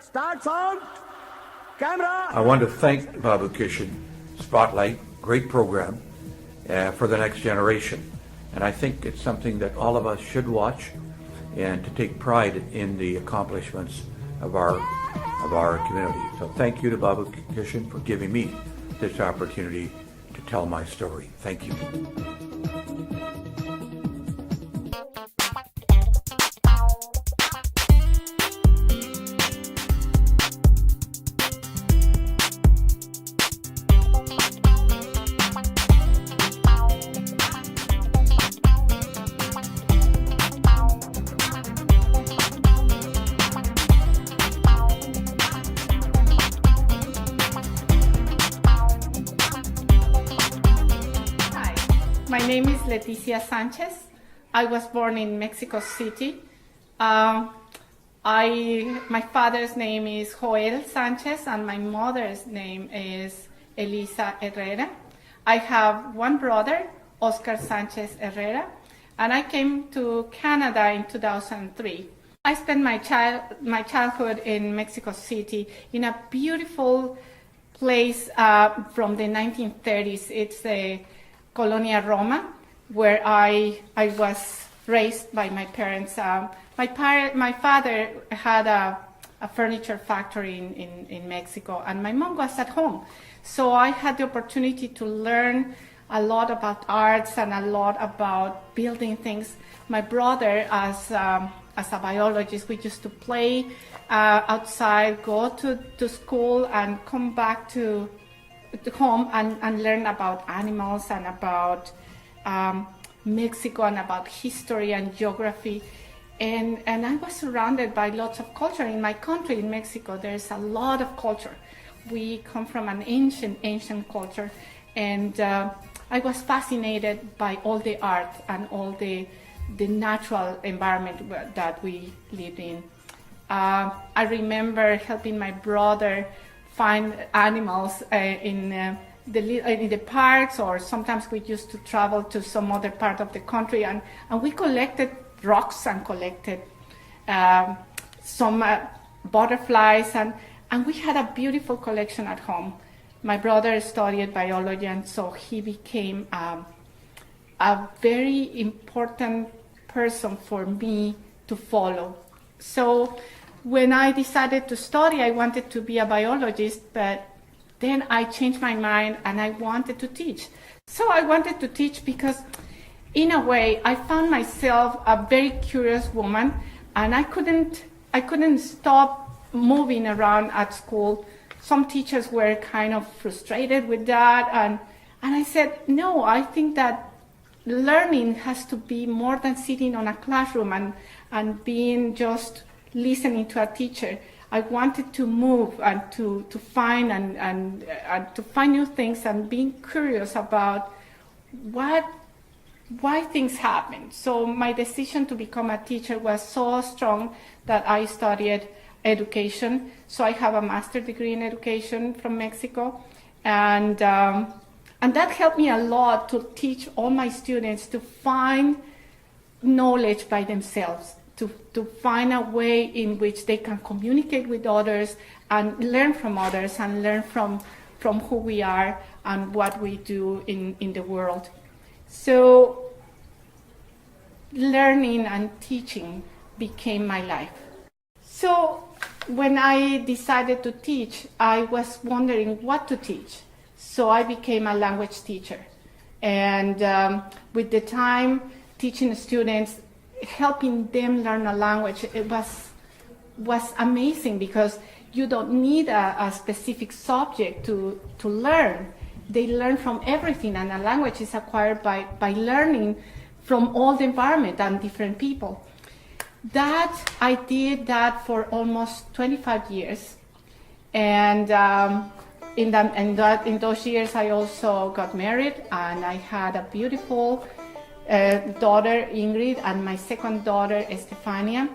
Start sound. Camera. I want to thank BabuKishan Spotlight, great program for the next generation. And I think it's something that all of us should watch and to take pride in the accomplishments of our community. So thank you to BabuKishan for giving me this opportunity to tell my story. Thank you. My name is Leticia Sanchez. I was born in Mexico City. My father's name is Joel Sanchez and my mother's name is Elisa Herrera. I have one brother, Oscar Sanchez Herrera, and I came to Canada in 2003. I spent my childhood in Mexico City in a beautiful place from the 1930s. It's the Colonia Roma, where I was raised by my parents. My father had a furniture factory in Mexico, and my mom was at home. So I had the opportunity to learn a lot about arts and a lot about building things. My brother, as a biologist, we used to play outside, go to school, and come back to home and learn about animals and about Mexico and about history and geography. And I was surrounded by lots of culture. In my country, in Mexico, there's a lot of culture. We come from an ancient culture. And I was fascinated by all the art and all the natural environment that we lived in. I remember helping my brother find animals in the parks, or sometimes we used to travel to some other part of the country, and we collected rocks and collected some butterflies, and we had a beautiful collection at home. My brother studied biology, and so he became a very important person for me to follow. So when I decided to study, I wanted to be a biologist, but then I changed my mind and I wanted to teach. So I wanted to teach because, in a way, I found myself a very curious woman, and I couldn't stop moving around at school. Some teachers were kind of frustrated with that, and I said, no, I think that learning has to be more than sitting on a classroom and being just listening to a teacher. I wanted to move and to find and to find new things and being curious about why things happen. So my decision to become a teacher was so strong that I studied education. So I have a master's degree in education from Mexico, and that helped me a lot to teach all my students to find knowledge by themselves, to find a way in which they can communicate with others and learn from others and learn from who we are and what we do in the world. So learning and teaching became my life. So when I decided to teach, I was wondering what to teach. So I became a language teacher. And with the time, teaching students, helping them learn a language, it was amazing, because you don't need a specific subject to learn. They learn from everything, and a language is acquired by learning from all the environment and different people. I did that for almost 25 years. And in those years, I also got married, and I had a beautiful daughter, Ingrid, and my second daughter, Estefania.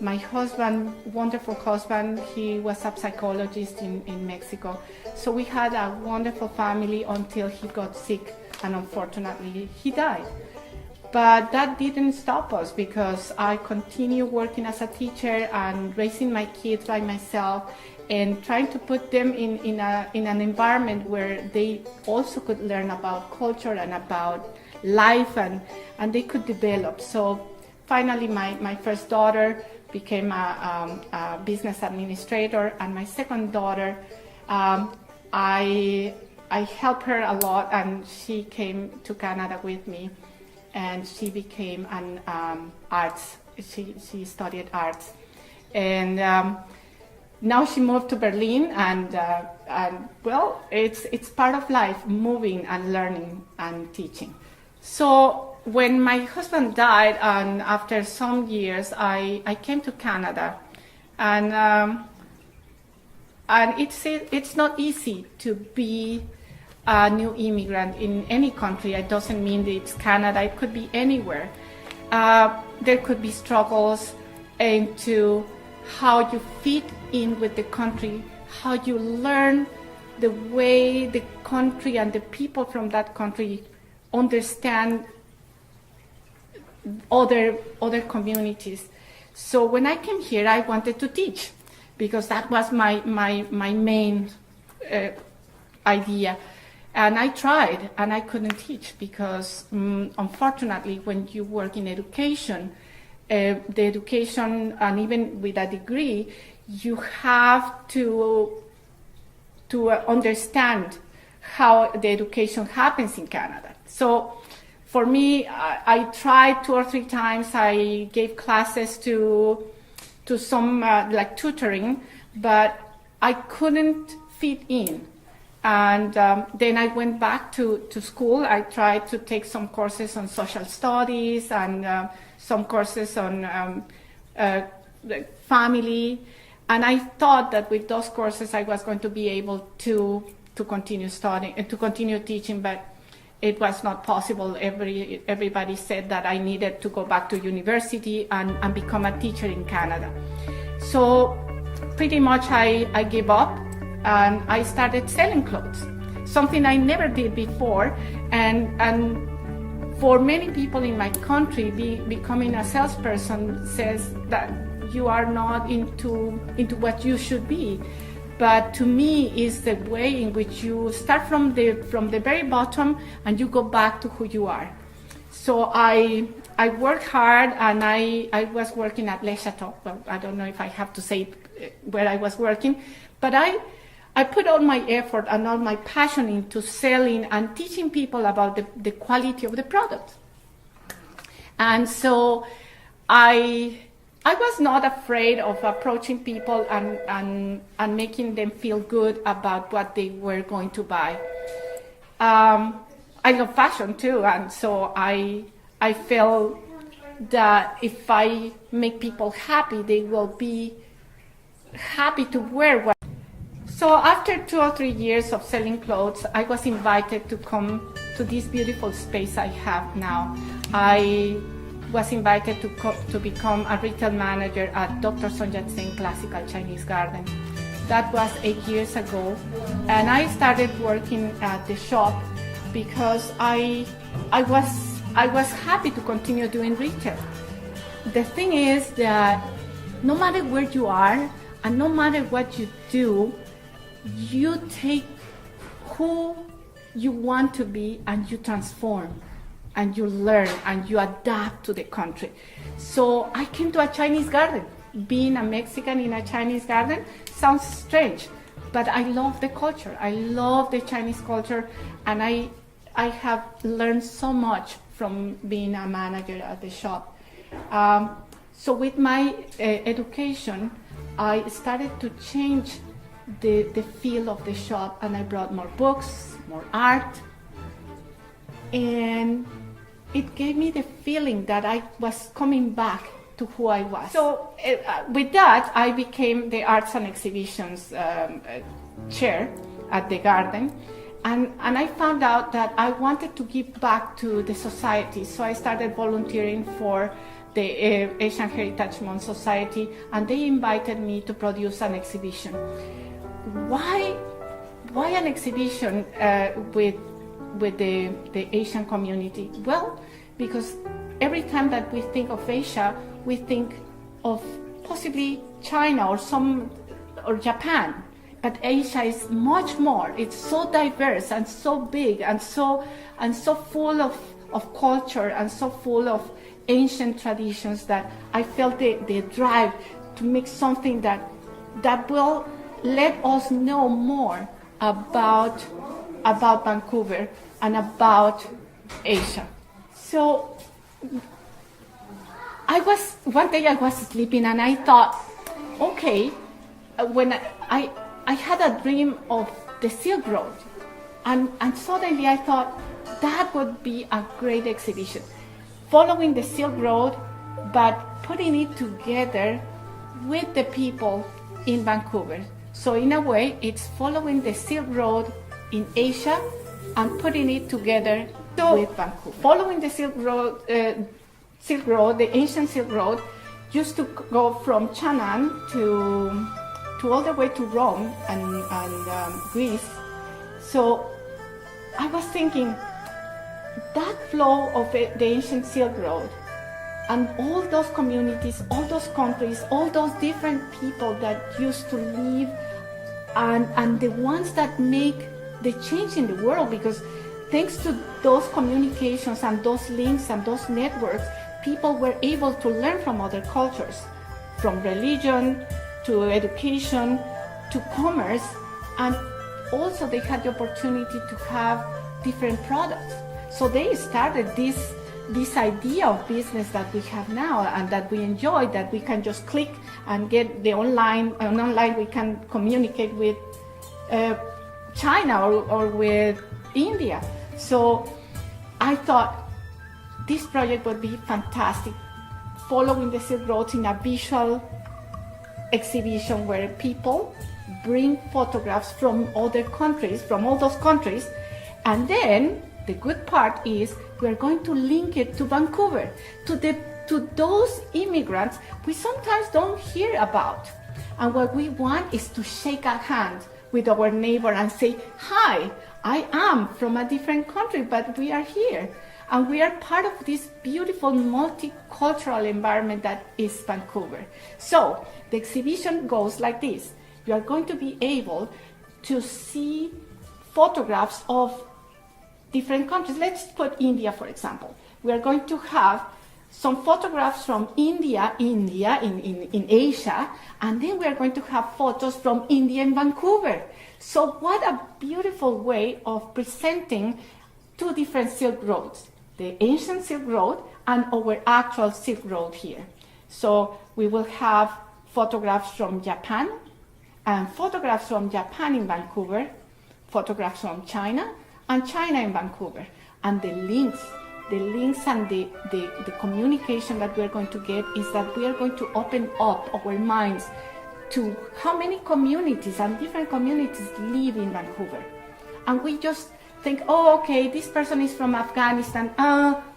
My husband, wonderful husband, he was a psychologist in Mexico. So we had a wonderful family until he got sick, and unfortunately he died. But that didn't stop us because I continue working as a teacher and raising my kids by myself and trying to put them in an environment where they also could learn about culture and about life and they could develop. So finally my first daughter became a business administrator, and my second daughter, I helped her a lot, and she came to Canada with me, and she became an arts. She studied arts, and now she moved to Berlin, and well, it's part of life, moving and learning and teaching. So when my husband died, and after some years, I came to Canada, and it's not easy to be a new immigrant in any country. It doesn't mean that it's Canada. It could be anywhere. There could be struggles into how you fit in with the country, how you learn the way the country and the people from that country understand other communities. So when I came here, I wanted to teach because that was my main idea. And I tried, and I couldn't teach because, unfortunately, when you work in education, the education, and even with a degree, you have to understand how the education happens in Canada. So for me, I tried 2 or 3 times. I gave classes to some like tutoring, but I couldn't fit in. And then I went back to school. I tried to take some courses on social studies and some courses on family. And I thought that with those courses I was going to be able to continue studying and to continue teaching, but it was not possible. Everybody said that I needed to go back to university and become a teacher in Canada. So pretty much I gave up. And I started selling clothes, something I never did before. And for many people in my country, becoming a salesperson says that you are not into what you should be. But to me, is the way in which you start from the very bottom and you go back to who you are. So I worked hard, and I was working at Le Chateau. Well, I don't know if I have to say where I was working, but I put all my effort and all my passion into selling and teaching people about the quality of the product. And so I was not afraid of approaching people and making them feel good about what they were going to buy. I love fashion too, and so I felt that if I make people happy, they will be happy to wear what. So after 2 or 3 years of selling clothes, I was invited to come to this beautiful space I have now. I was invited to become a retail manager at Dr. Sun Yat-sen Classical Chinese Garden. That was 8 years ago, and I started working at the shop because I was happy to continue doing retail. The thing is that no matter where you are and no matter what you do, you take who you want to be and you transform and you learn and you adapt to the country. So I came to a Chinese garden. Being a Mexican in a Chinese garden sounds strange, but I love the culture. I love the Chinese culture, and I have learned so much from being a manager at the shop. So with my education, I started to change the feel of the shop, and I brought more books, more art, and it gave me the feeling that I was coming back to who I was. So with that, I became the Arts and Exhibitions chair at the garden, and I found out that I wanted to give back to the society, so I started volunteering for the Asian Heritage Month Society, and they invited me to produce an exhibition. Why an exhibition with the Asian community? Well, because every time that we think of Asia, we think of possibly China or Japan. But Asia is much more. It's so diverse and so big and so full of culture and so full of ancient traditions that I felt the drive to make something that will let us know more about Vancouver and about Asia. So one day I was sleeping and I thought, okay, when I had a dream of the Silk Road, and suddenly I thought that would be a great exhibition, following the Silk Road, but putting it together with the people in Vancouver. So in a way, it's following the Silk Road in Asia and putting it together with Vancouver. Following the Silk Road, the ancient Silk Road, used to go from Chang'an to all the way to Rome and Greece. So I was thinking, that flow of the ancient Silk Road and all those communities, all those countries, all those different people that used to live and the ones that make the change in the world, because thanks to those communications and those links and those networks, people were able to learn from other cultures, from religion to education to commerce, and also they had the opportunity to have different products. So they started this idea of business that we have now and that we enjoy, that we can just click and get the online, and online we can communicate with China or with India. So I thought this project would be fantastic, following the Silk Road in a visual exhibition where people bring photographs from other countries, from all those countries, and then the good part is we're going to link it to Vancouver, to those immigrants we sometimes don't hear about. And what we want is to shake a hand with our neighbor and say, hi, I am from a different country, but we are here. And we are part of this beautiful multicultural environment that is Vancouver. So the exhibition goes like this. You are going to be able to see photographs of different countries. Let's put India, for example. We are going to have some photographs from India in Asia, and then we are going to have photos from India in Vancouver. So what a beautiful way of presenting two different Silk Roads, the ancient Silk Road and our actual Silk Road here. So we will have photographs from Japan, and photographs from Japan in Vancouver, photographs from China, and China in Vancouver. And the links and the communication that we're going to get is that we are going to open up our minds to how many communities and different communities live in Vancouver. And we just think, oh, okay, this person is from Afghanistan.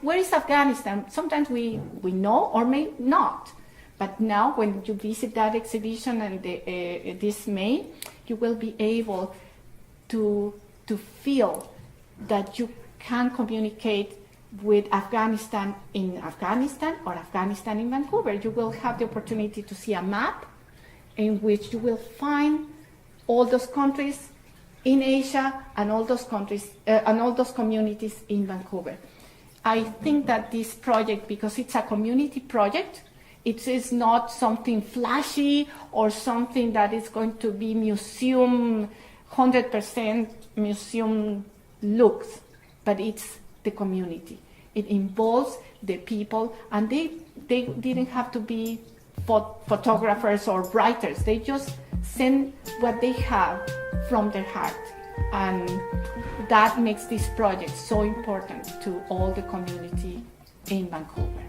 Where is Afghanistan? Sometimes we know or may not. But now when you visit that exhibition and this May, you will be able to feel that you can communicate with Afghanistan in Afghanistan or Afghanistan in Vancouver. You will have the opportunity to see a map in which you will find all those countries in Asia and all those countries and all those communities in Vancouver. I think that this project, because it's a community project, it is not something flashy or something that is going to be museum, 100% museum looks, but it's the community. It involves the people, and they didn't have to be photographers or writers. They just send what they have from their heart, and that makes this project so important to all the community in Vancouver.